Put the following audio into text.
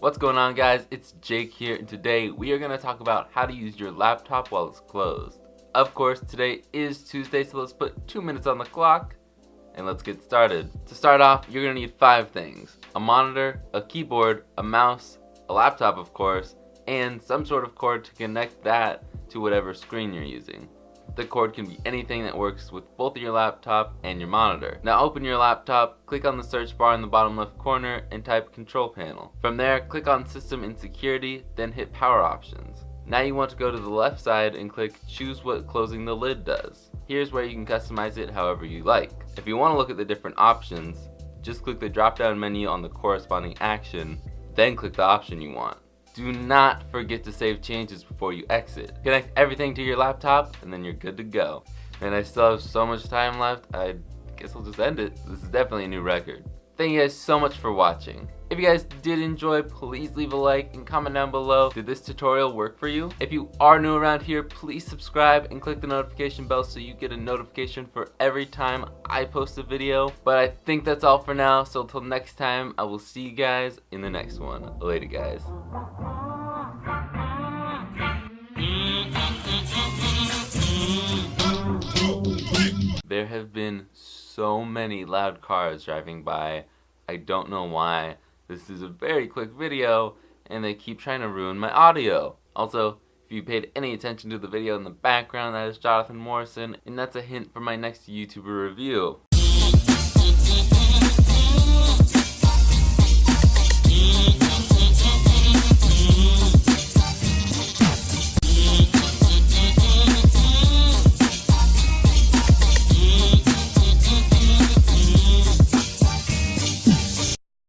What's going on, guys? It's Jake here, and today we are going to talk about how to use your laptop while it's closed. Of course, today is Tuesday, so let's put 2 minutes on the clock and let's get started. To start off, you're going to need 5 things: a monitor, a keyboard, a mouse, a laptop of course, and some sort of cord to connect that to whatever screen you're using. The cord can be anything that works with both your laptop and your monitor. Now open your laptop, click on the search bar in the bottom left corner and type Control Panel. From there, click on System and Security, then hit Power Options. Now you want to go to the left side and click Choose what closing the lid does. Here's where you can customize it however you like. If you want to look at the different options, just click the drop down menu on the corresponding action, then click the option you want. Do not forget to save changes before you exit. Connect everything to your laptop and then you're good to go. And I still have so much time left, I guess I'll just end it. This is definitely a new record. Thank you guys so much for watching. If you guys did enjoy, please leave a like and comment down below. Did this tutorial work for you? If you are new around here, please subscribe and click the notification bell so you get a notification for every time I post a video. But I think that's all for now, so until next time, I will see you guys in the next one. Later, guys. There have been so many loud cars driving by. I don't know why. This is a very quick video and they keep trying to ruin my audio. Also, if you paid any attention to the video in the background, that is Jonathan Morrison, and that's a hint for my next YouTuber review.